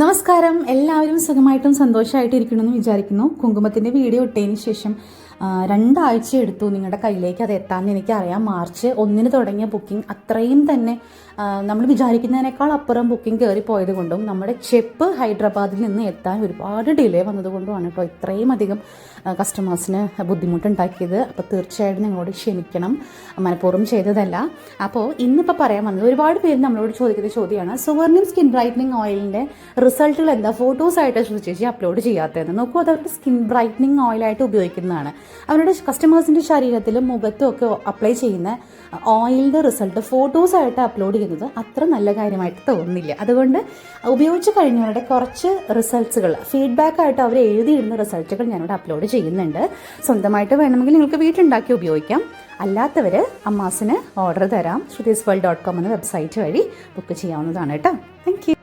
നമസ്കാരം. എല്ലാവരും സുഖമായിട്ടും സന്തോഷമായിട്ടിരിക്കണമെന്ന് വിചാരിക്കുന്നു. കുങ്കുമത്തിൻ്റെ വീഡിയോ ഇട്ടതിന് ശേഷം 2 ആഴ്ച എടുത്തു നിങ്ങളുടെ കയ്യിലേക്ക് അത് എത്താമെന്ന് എനിക്കറിയാം. മാർച്ച് 1 തുടങ്ങിയ ബുക്കിംഗ് അത്രയും തന്നെ നമ്മൾ വിചാരിക്കുന്നതിനേക്കാൾ അപ്പുറം ബുക്കിംഗ് കയറിപ്പോയത് കൊണ്ടും നമ്മുടെ ചെപ്പ് ഹൈദരാബാദിൽ നിന്ന് എത്താൻ ഒരുപാട് ഡിലേ വന്നതുകൊണ്ടുമാണ് കേട്ടോ ഇത്രയും അധികം കസ്റ്റമേഴ്സിന് ബുദ്ധിമുട്ടുണ്ടാക്കിയത്. അപ്പോൾ തീർച്ചയായിട്ടും നിങ്ങളോട് ക്ഷമിക്കണം, മനഃപൂർവ്വം ചെയ്തതല്ല. അപ്പോൾ ഇന്നിപ്പോൾ പറയാൻ വന്നത്, ഒരുപാട് പേര് നമ്മളോട് ചോദിക്കുന്ന ചോദ്യമാണ്, സുവർണിം സ്കിൻ ബ്രൈറ്റനിങ് ഓയിലിൻ്റെ റിസൾട്ടുകൾ എന്താ ഫോട്ടോസായിട്ട് ചേച്ചി അപ്ലോഡ് ചെയ്യാത്തതെന്ന്. നോക്കൂ, അത് അവരുടെ സ്കിൻ ബ്രൈറ്റനിങ് ഓയിലായിട്ട് ഉപയോഗിക്കുന്നതാണ്. അവരുടെ കസ്റ്റമേഴ്സിൻ്റെ ശരീരത്തിലും മുഖത്തും ഒക്കെ അപ്ലൈ ചെയ്യുന്ന ഓയിലിൻ്റെ റിസൾട്ട് ഫോട്ടോസായിട്ട് അപ്ലോഡ് ചെയ്യുന്നത് അത്ര നല്ല കാര്യമായിട്ട് തോന്നുന്നില്ല. അതുകൊണ്ട് ഉപയോഗിച്ച് കഴിഞ്ഞവരുടെ കുറച്ച് റിസൾട്ട്സുകൾ ഫീഡ്ബാക്കായിട്ട് അവർ എഴുതിയിടുന്ന റിസൾട്ടുകൾ ഞാനിവിടെ അപ്ലോഡ് ചെയ്യുന്നുണ്ട്. സ്വന്തമായിട്ട് വേണമെങ്കിൽ നിങ്ങൾക്ക് വീട്ടിലുണ്ടാക്കി ഉപയോഗിക്കാം. അല്ലാത്തവർ അമ്മാസിന് ഓർഡർ തരാം. shrutisworld.com എന്ന വെബ്സൈറ്റ് വഴി ബുക്ക് ചെയ്യാവുന്നതാണ് കേട്ടോ. Thank you.